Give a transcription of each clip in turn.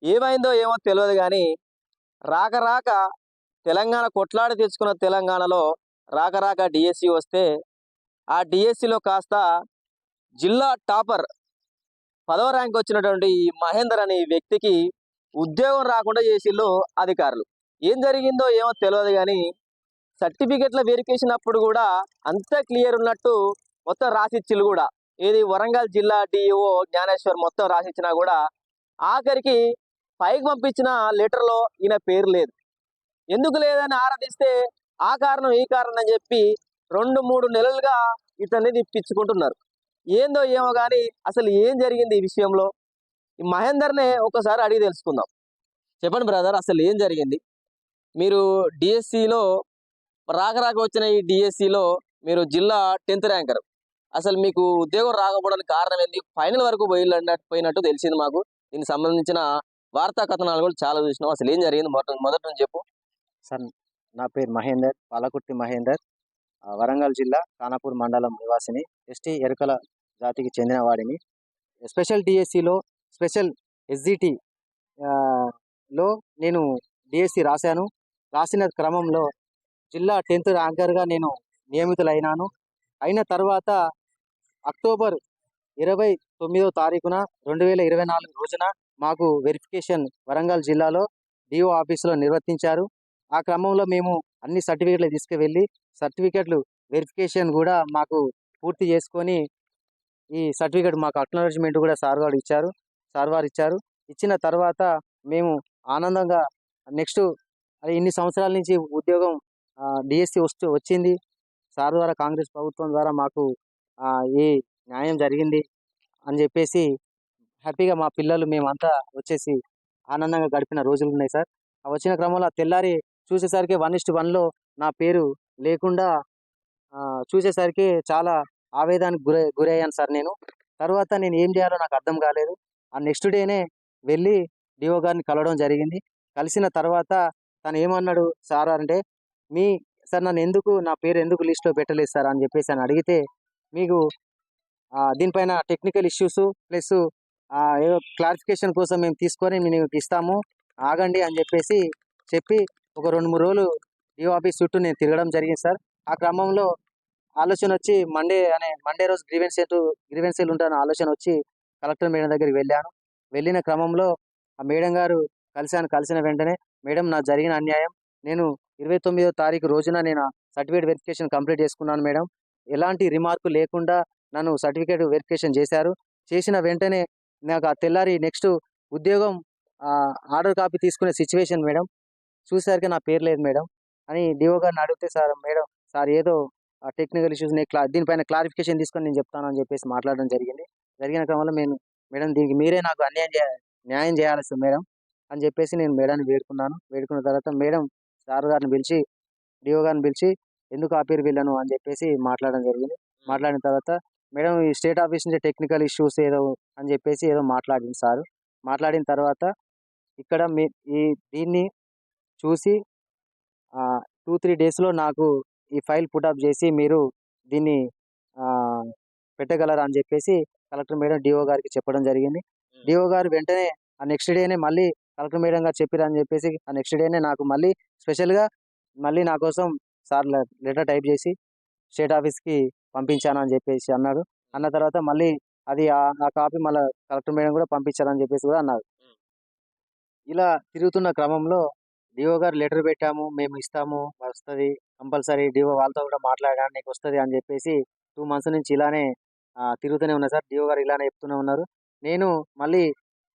ఏమైందో ఏమో తెలియదు గానీ, రాక రాక తెలంగాణ కొట్లాడి తెచ్చుకున్న తెలంగాణలో రాక రాక డీఎస్సీ వస్తే, ఆ డీఎస్సీలో కాస్త జిల్లా టాపర్ 10వ ర్యాంక్ వచ్చినటువంటి ఈ మహేందర్ అనే వ్యక్తికి ఉద్యోగం రాకుండా చేసిళ్ళు అధికారులు. ఏం జరిగిందో ఏమో తెలవదు గానీ, సర్టిఫికేట్‌ల వెరిఫికేషన్ అప్పుడు గూడా అంతా క్లియర్ ఉన్నట్టు మొత్తం రాసిచ్చిళ్ళు గూడా. ఏది వరంగల్ జిల్లా డీఈఓ జ్ఞానేశ్వర్ మొత్తం రాసిచ్చినా గూడా, ఆఖరికి పైకి పంపించిన లెటర్‌లో ఈయన పేరు లేదు. ఎందుకు లేదని ఆరా తీస్తే, ఆ కారణం, ఈ కారణం అని చెప్పి 2, 3 నెలలుగా ఇతన్ని తిప్పించుకుంటున్నారు. ఏందో ఏమో గాని అసలు ఏం జరిగింది ఈ విషయంలో? ఈ మహేందర్‌నే ఒకసారి అడిగి తెలుసుకుందాం. చెప్పండి బ్రదర్, అసలు ఏం జరిగింది? మీరు డీఎస్సీలో రాక రాక వచ్చిన ఈ డీఎస్సీలో మీరు జిల్లా 10థ్ ర్యాంకర్. అసలు మీకు ఉద్యోగం రాకపోవడానికి కారణం ఏంది? ఫైనల్ వరకు పోయినట్టు తెలిసింది మాకు. దీనికి సంబంధించిన వార్తా కథనాలు కూడా చాలా చూసినాం. అసలు ఏం జరిగింది మొదటి నుంచి చెప్పు. సార్, నా పేరు మహేందర్, పాలకుర్తి మహేందర్. వరంగల్ జిల్లా ఖానాపూర్ మండలం నివాసిని. ఎస్టీ ఎరుకల జాతికి చెందిన వాడిని. స్పెషల్ డిఎస్సిలో స్పెషల్ ఎస్జిటి లో నేను డిఎస్సి రాశాను. రాసిన క్రమంలో జిల్లా 10th ర్యాంకర్గా నేను నియమితులైనాను. అయిన తర్వాత అక్టోబర్ 29వ తారీఖున 2024 రోజున మాకు వెరిఫికేషన్ వరంగల్ జిల్లాలో డిఓ ఆఫీసులో నిర్వర్తించారు. ఆ క్రమంలో మేము అన్ని సర్టిఫికెట్లు తీసుకువెళ్ళి సర్టిఫికెట్లు వెరిఫికేషన్ కూడా మాకు పూర్తి చేసుకొని ఈ సర్టిఫికెట్ మాకు అక్నాలెడ్జ్మెంట్ కూడా సార్ వారు ఇచ్చారు. ఇచ్చిన తర్వాత మేము ఆనందంగా నెక్స్ట్ ఇన్ని సంవత్సరాల నుంచి ఉద్యోగం డిఎస్సి వచ్చింది. సార్ ద్వారా, కాంగ్రెస్ ప్రభుత్వం ద్వారా మాకు ఈ న్యాయం జరిగింది అని చెప్పేసి హ్యాపీగా మా పిల్లలు మేమంతా వచ్చేసి ఆనందంగా గడిపిన రోజులు ఉన్నాయి సార్. వచ్చిన క్రమంలో తెల్లారి చూసేసరికి 1:1లో నా పేరు లేకుండా చూసేసరికి చాలా ఆవేదనకు గురయ్యాను సార్ నేను. తర్వాత నేను ఏం చేయాలో నాకు అర్థం కాలేదు. ఆ నెక్స్ట్ డేనే వెళ్ళి డిఓ గారిని కలవడం జరిగింది. కలిసిన తర్వాత తను ఏమన్నాడు సార్ అంటే, సార్ నా పేరు ఎందుకు లిస్ట్లో పెట్టలేదు సార్ అని చెప్పేసి అని అడిగితే, మీకు దీనిపైన టెక్నికల్ ఇష్యూస్ ప్లస్ ఏదో క్లారిఫికేషన్ కోసం మేము తీసుకొని మీకు ఇస్తాము, ఆగండి అని చెప్పి ఒక 2-3 రోజులు డిఓ ఆఫీస్ చుట్టూ నేను తిరగడం జరిగింది సార్. ఆ క్రమంలో ఆలోచన వచ్చి మండే రోజు గ్రీవెన్స్ సెల్ ఉంటాను ఆలోచన వచ్చి కలెక్టర్ మేడం దగ్గరికి వెళ్ళాను. వెళ్ళిన క్రమంలో ఆ మేడం గారు కలిసిన వెంటనే, మేడం నాకు జరిగిన అన్యాయం, నేను 29వ తారీఖు రోజున నేను సర్టిఫికేట్ వెరిఫికేషన్ కంప్లీట్ చేసుకున్నాను మేడం. ఎలాంటి రిమార్కు లేకుండా నన్ను సర్టిఫికేట్ వెరిఫికేషన్ చేశారు. చేసిన వెంటనే నాకు ఆ తెల్లారి నెక్స్ట్ ఉద్యోగం ఆర్డర్ కాపీ తీసుకునే సిచ్యువేషన్ మేడం. చూసేసరికి నా పేరు లేదు మేడం అని డిఓ గారిని అడిగితే, సార్ ఏదో టెక్నికల్ ఇష్యూస్ దీనిపైన క్లారిఫికేషన్ తీసుకొని నేను చెప్తాను అని చెప్పేసి మాట్లాడడం జరిగింది. జరిగిన క్రమంలో మేడం దీనికి మీరే నాకు న్యాయం చేయాలి సార్ మేడం అని చెప్పేసి నేను మేడాన్ని వేడుకున్న తర్వాత మేడం డిఓ గారిని పిలిచి ఎందుకు ఆపేరు వీళ్ళను అని చెప్పేసి మాట్లాడడం జరిగింది. మాట్లాడిన తర్వాత మేడం ఈ స్టేట్ ఆఫీస్ నుంచి టెక్నికల్ ఇష్యూస్ ఏదో అని చెప్పేసి ఏదో మాట్లాడింది సార్. మాట్లాడిన తర్వాత ఇక్కడ దీన్ని చూసి 2-3 డేస్లో నాకు ఈ ఫైల్ పుటప్ చేసి మీరు దీన్ని పెట్టగలరా అని చెప్పేసి కలెక్టర్ మేడం డిఓ గారికి చెప్పడం జరిగింది. డిఓ గారు వెంటనే ఆ నెక్స్ట్ డేనే మళ్ళీ కలెక్టర్ మేడం గారు చెప్పారని చెప్పేసి ఆ నెక్స్ట్ డేనే నాకు మళ్ళీ స్పెషల్గా మళ్ళీ నా కోసం సార్ లెటర్ టైప్ చేసి స్టేట్ ఆఫీస్కి పంపించాను అని చెప్పేసి అన్నాడు. అన్న తర్వాత మళ్ళీ అది ఆ కాపీ మళ్ళీ కలెక్టర్ మేడం కూడా పంపించారని చెప్పేసి కూడా అన్నారు. ఇలా తిరుగుతున్న క్రమంలో డిఓ గారు లెటర్ పెట్టాము, మేము ఇస్తాము, వస్తుంది కంపల్సరీ, డిఓ వాళ్ళతో కూడా మాట్లాడాను, నీకు వస్తుంది అని చెప్పేసి 2 months నుంచి ఇలానే తిరుగుతూనే ఉన్నా సార్. డిఓ గారు ఇలానే చెప్తూనే ఉన్నారు. నేను మళ్ళీ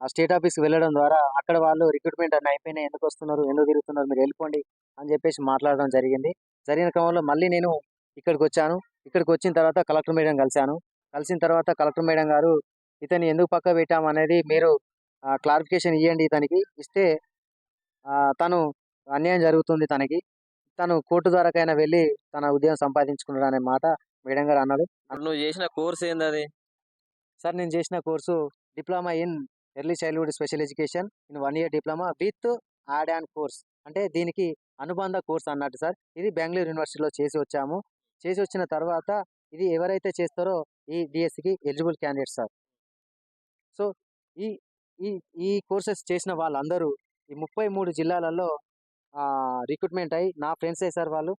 ఆ స్టేట్ ఆఫీస్కి వెళ్ళడం ద్వారా అక్కడ వాళ్ళు రిక్రూట్మెంట్ అన్నీ అయిపోయినాయి, ఎందుకు వస్తున్నారు, ఎందుకు తిరుగుతున్నారు, మీరు వెళ్ళిపోండి అని చెప్పేసి మాట్లాడడం జరిగింది. జరిగిన క్రమంలో మళ్ళీ నేను ఇక్కడికి వచ్చాను. ఇక్కడికి వచ్చిన తర్వాత కలెక్టర్ మేడం కలిశాను. కలిసిన తర్వాత కలెక్టర్ మేడం గారు ఇతన్ని ఎందుకు పక్క పెట్టాము అనేది మీరు క్లారిఫికేషన్ ఇవ్వండి, ఇతనికి ఇస్తే తను అన్యాయం జరుగుతుంది, తను కోర్టు ద్వారాకైనా వెళ్ళి తన ఉద్యోగం సంపాదించుకున్నాడు అనే మాట మేడం గారు అన్నాడు. నువ్వు చేసిన కోర్స్ ఏంది అది? సార్, నేను చేసిన course diploma in early childhood special education in 1 year diploma with add on course, అంటే దీనికి అనుబంధ కోర్స్ అన్నట్టు సార్. ఇది బెంగళూరు యూనివర్సిటీలో చేసి వచ్చాము. చేసి వచ్చిన తర్వాత ఇది ఎవరైతే చేస్తారో ఈ డిఎస్సికి ఎలిజిబుల్ క్యాండిడేట్ సార్. సో ఈ ఈ ఈ కోర్సెస్ చేసిన వాళ్ళందరూ ఈ 33 జిల్లాలలో రిక్రూట్మెంట్ అయ్యి నా ఫ్రెండ్సే సార్ వాళ్ళు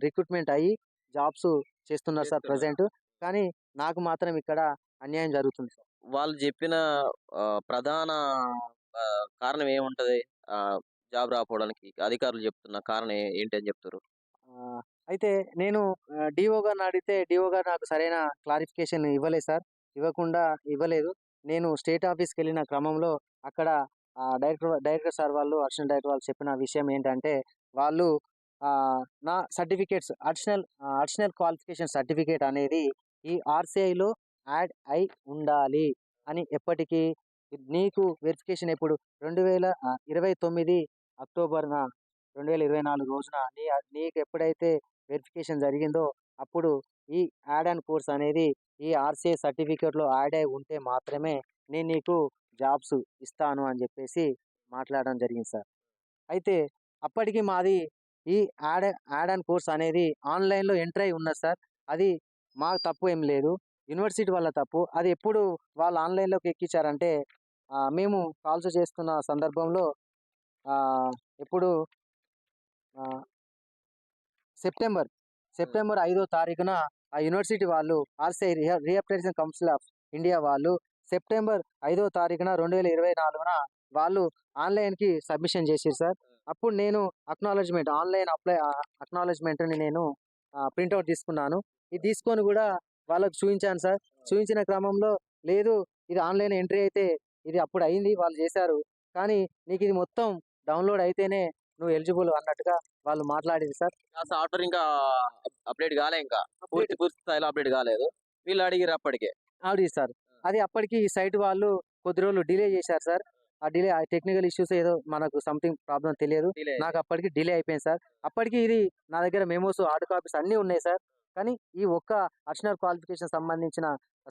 రిక్రూట్మెంట్ అయ్యి జాబ్స్ చేస్తున్నారు సార్ ప్రజెంట్. కానీ నాకు మాత్రం ఇక్కడ అన్యాయం జరుగుతుంది సార్. వాళ్ళు చెప్పిన ప్రధాన కారణం ఏముంటది? జాబ్ రాకపోవడానికి అధికారులు చెప్తున్న కారణం ఏంటని చెప్తారు? అయితే నేను డిఓ గారిని అడిగితే డిఓ గారు నాకు సరైన క్లారిఫికేషన్ ఇవ్వలేదు సార్. ఇవ్వలేదు. నేను స్టేట్ ఆఫీస్కి వెళ్ళిన క్రమంలో అక్కడ డైరెక్టర్ సార్ వాళ్ళు, అడిషనల్ డైరెక్టర్ వాళ్ళు చెప్పిన విషయం ఏంటంటే వాళ్ళు నా సర్టిఫికేట్స్ అడిషనల్ క్వాలిఫికేషన్ సర్టిఫికేట్ అనేది ఈ ఆర్సీఐలో యాడ్ అయి ఉండాలి అని. ఎప్పటికీ నీకు వెరిఫికేషన్ ఎప్పుడు 2029 అక్టోబర్న 2024 రోజున నీకు ఎప్పుడైతే వెరిఫికేషన్ జరిగిందో అప్పుడు ఈ యాడ్ ఆన్ కోర్స్ అనేది ఈ ఆర్సీఐ సర్టిఫికేట్లో యాడ్ అయి ఉంటే మాత్రమే నేను నీకు జాబ్స్ ఇస్తాను అని చెప్పేసి మాట్లాడడం జరిగింది సార్. అయితే అప్పటికి మాది ఈ యాడ్ ఆన్ కోర్స్ అనేది ఆన్లైన్లో ఎంటర్ అయి ఉన్నది సార్. అది మా తప్పు ఏం లేదు, యూనివర్సిటీ వాళ్ళ తప్పు. అది ఎప్పుడు వాళ్ళు ఆన్లైన్లోకి ఎక్కించారంటే మేము కాల్స్ చేస్తున్న సందర్భంలో ఎప్పుడు సెప్టెంబర్ 5వ తారీఖున ఆ యూనివర్సిటీ వాళ్ళు RCI reapplication council of India వాళ్ళు సెప్టెంబర్ 5వ తారీఖున 2024న వాళ్ళు ఆన్లైన్కి సబ్మిషన్ చేశారు సార్. అప్పుడు నేను ఆన్లైన్ అక్నాలజ్మెంట్ని నేను ప్రింట్అవుట్ తీసుకున్నాను. ఇది తీసుకొని కూడా వాళ్ళకు చూపించాను సార్. చూపించిన క్రమంలో లేదు, ఇది ఆన్లైన్ ఎంట్రీ అయితే ఇది అప్పుడు అయింది, వాళ్ళు చేశారు, కానీ నీకు ఇది మొత్తం డౌన్లోడ్ అయితేనే నువ్వు ఎలిజిబుల్ అన్నట్టుగా వాళ్ళు మాట్లాడింది సార్. సాఫ్ట్వేర్ ఇంకా అప్డేట్ కాలే, ఇంకా పూర్తి స్థాయిలో అప్డేట్ కాలేదు. వీళ్ళు అడిగిరు అప్పటికే. అవును సార్. అది అప్పటికి ఈ సైట్ వాళ్ళు కొద్ది రోజులు డిలే చేశారు సార్. ఆ టెక్నికల్ ఇష్యూస్ ఏదో మనకు సంథింగ్ ప్రాబ్లం తెలియదు, నాకు అప్పటికి డిలే అయిపోయింది సార్. అప్పటికి ఇది నా దగ్గర మెమోస్, హార్డ్ కాపీస్ అన్నీ ఉన్నాయి సార్. కానీ ఈ ఒక్క అడిషనల్ క్వాలిఫికేషన్ సంబంధించిన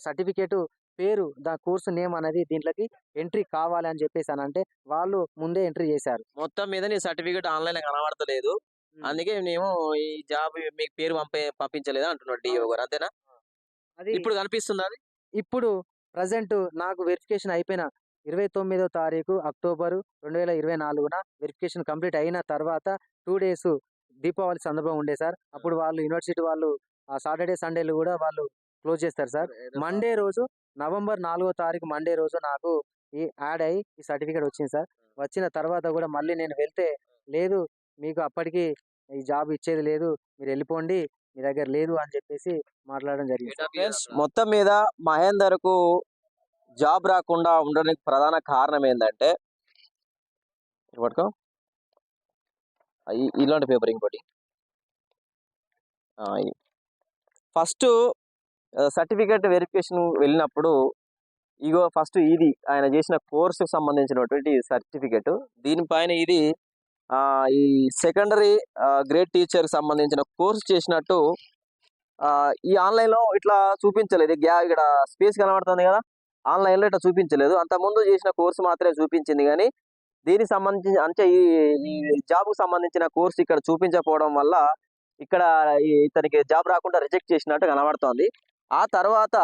సర్టిఫికేటు పేరు, దాని కోర్సు నేమ్ అనేది దీంట్లోకి ఎంట్రీ కావాలి అని చెప్పేసి అంటే వాళ్ళు ముందే ఎంట్రీ చేశారు. మొత్తం మీద నీ సర్టిఫికేట్ ఆన్లైన్ కనబడతలేదు, అందుకే మేము ఈ జాబ్ మీకు పేరు పంపించలేదు అంటున్నాడు డిఓ గారు, అంతేనా? అది ఇప్పుడు కనిపిస్తుంది అది. ఇప్పుడు ప్రజెంట్ నాకు వెరిఫికేషన్ అయిపోయిన 29వ తారీఖు అక్టోబరు 2024న వెరిఫికేషన్ కంప్లీట్ అయిన తర్వాత 2 days దీపావళి సందర్భం ఉండే సార్. అప్పుడు వాళ్ళు యూనివర్సిటీ వాళ్ళు సాటర్డే సండేలు కూడా వాళ్ళు క్లోజ్ చేస్తారు సార్. మండే రోజు నవంబర్ 4వ తారీఖు మండే రోజు నాకు ఈ యాడ్ అయ్యి ఈ సర్టిఫికేట్ వచ్చింది సార్. వచ్చిన తర్వాత కూడా మళ్ళీ నేను వెళ్తే లేదు, మీకు అప్పటికి ఈ జాబ్ ఇచ్చేది లేదు, మీరు వెళ్ళిపోండి, మీ దగ్గర లేదు అని చెప్పేసి మాట్లాడడం జరిగింది. మొత్తం మీద మహేందర్ కు జాబ్ రాకుండా ఉండడానికి ప్రధాన కారణం ఏంటంటే, ఇలాంటి పేపర్ ఇంకోటి ఫస్ట్ సర్టిఫికేట్ వెరిఫికేషన్ వెళ్ళినప్పుడు ఇగో ఫస్ట్ ఇది ఆయన చేసిన కోర్సుకు సంబంధించినటువంటి సర్టిఫికేట్, దీనిపైన ఇది ఈ సెకండరీ గ్రేడ్ టీచర్కి సంబంధించిన కోర్సు చేసినట్టు ఈ ఆన్లైన్లో ఇట్లా చూపించలేదు. ఇక్కడ స్పేస్ కనబడుతుంది కదా, ఆన్లైన్లో ఇట్లా చూపించలేదు. అంతకుముందు చేసిన కోర్సు మాత్రమే చూపించింది, కానీ దీనికి సంబంధించి అంటే ఈ జాబ్కు సంబంధించిన కోర్సు ఇక్కడ చూపించకపోవడం వల్ల ఇక్కడ ఇతనికి జాబ్ రాకుండా రిజెక్ట్ చేసినట్టు కనబడుతోంది. ఆ తర్వాత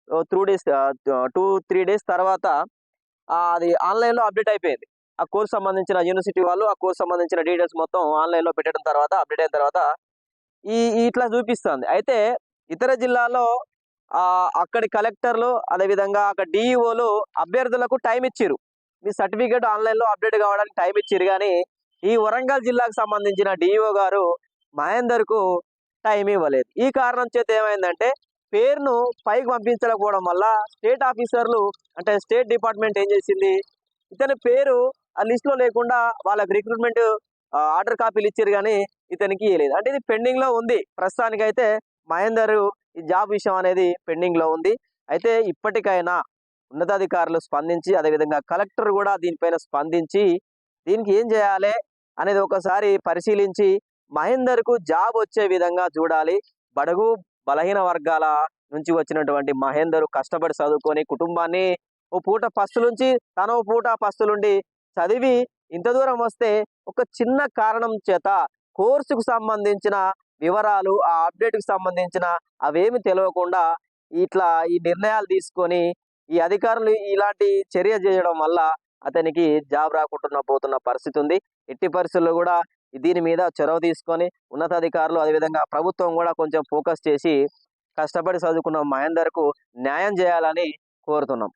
2-3 days తర్వాత అది ఆన్లైన్లో అప్డేట్ అయిపోయింది. ఆ కోర్సు సంబంధించిన యూనివర్సిటీ వాళ్ళు ఆ కోర్సు సంబంధించిన డీటెయిల్స్ మొత్తం ఆన్లైన్లో పెట్టడం తర్వాత అప్డేట్ అయిన తర్వాత ఇట్లా చూపిస్తుంది. అయితే ఇతర జిల్లాలో అక్కడి కలెక్టర్లు అదేవిధంగా అక్కడ డిఈఓలు అభ్యర్థులకు టైం ఇచ్చిరు, మీ సర్టిఫికేట్ ఆన్లైన్లో అప్డేట్ కావడానికి టైం ఇచ్చిరు, కానీ ఈ వరంగల్ జిల్లాకు సంబంధించిన డిఈఓ గారు మహేందర్కు టైం ఇవ్వలేదు. ఈ కారణం చేత ఏమైందంటే పేరును పైకి పంపించకపోవడం వల్ల స్టేట్ ఆఫీసర్లు అంటే స్టేట్ డిపార్ట్మెంట్ ఏం చేసింది, ఇతని పేరు ఆ లిస్ట్లో లేకుండా వాళ్ళకి రిక్రూట్మెంట్ ఆర్డర్ కాపీలు ఇచ్చారు, కానీ ఇతనికి ఇవ్వలేదు. అంటే ఇది పెండింగ్ లో ఉంది. ప్రస్తుతానికైతే మహేందర్ ఈ జాబ్ విషయం అనేది పెండింగ్ లో ఉంది. అయితే ఇప్పటికైనా ఉన్నతాధికారులు స్పందించి అదేవిధంగా కలెక్టర్ కూడా దీనిపైన స్పందించి దీనికి ఏం చేయాలి అనేది ఒకసారి పరిశీలించి మహేందర్కు జాబ్ వచ్చే విధంగా చూడాలి. బడుగు బలహీన వర్గాల నుంచి వచ్చినటువంటి మహేందర్ కష్టపడి చదువుకొని కుటుంబాన్ని ఓ పూట పస్తులుంచి తన ఓ పూట పస్తులుండి చదివి ఇంత దూరం వస్తే ఒక చిన్న కారణం చేత కోర్సుకు సంబంధించిన వివరాలు ఆ అప్డేట్కి సంబంధించిన అవేమి తెలియకుండా ఇట్లా ఈ నిర్ణయాలు తీసుకొని ఈ అధికారులు ఇలాంటి చర్య చేయడం వల్ల అతనికి జాబ్ రాకుండా పోతున్న పరిస్థితి ఉంది. ఎట్టి పరిస్థితుల్లో కూడా దీని మీద చొరవ తీసుకొని ఉన్నతాధికారులు అదేవిధంగా ప్రభుత్వం కూడా కొంచెం ఫోకస్ చేసి కష్టపడి చదువుకున్న మహేందర్కు న్యాయం చేయాలని కోరుతున్నాం.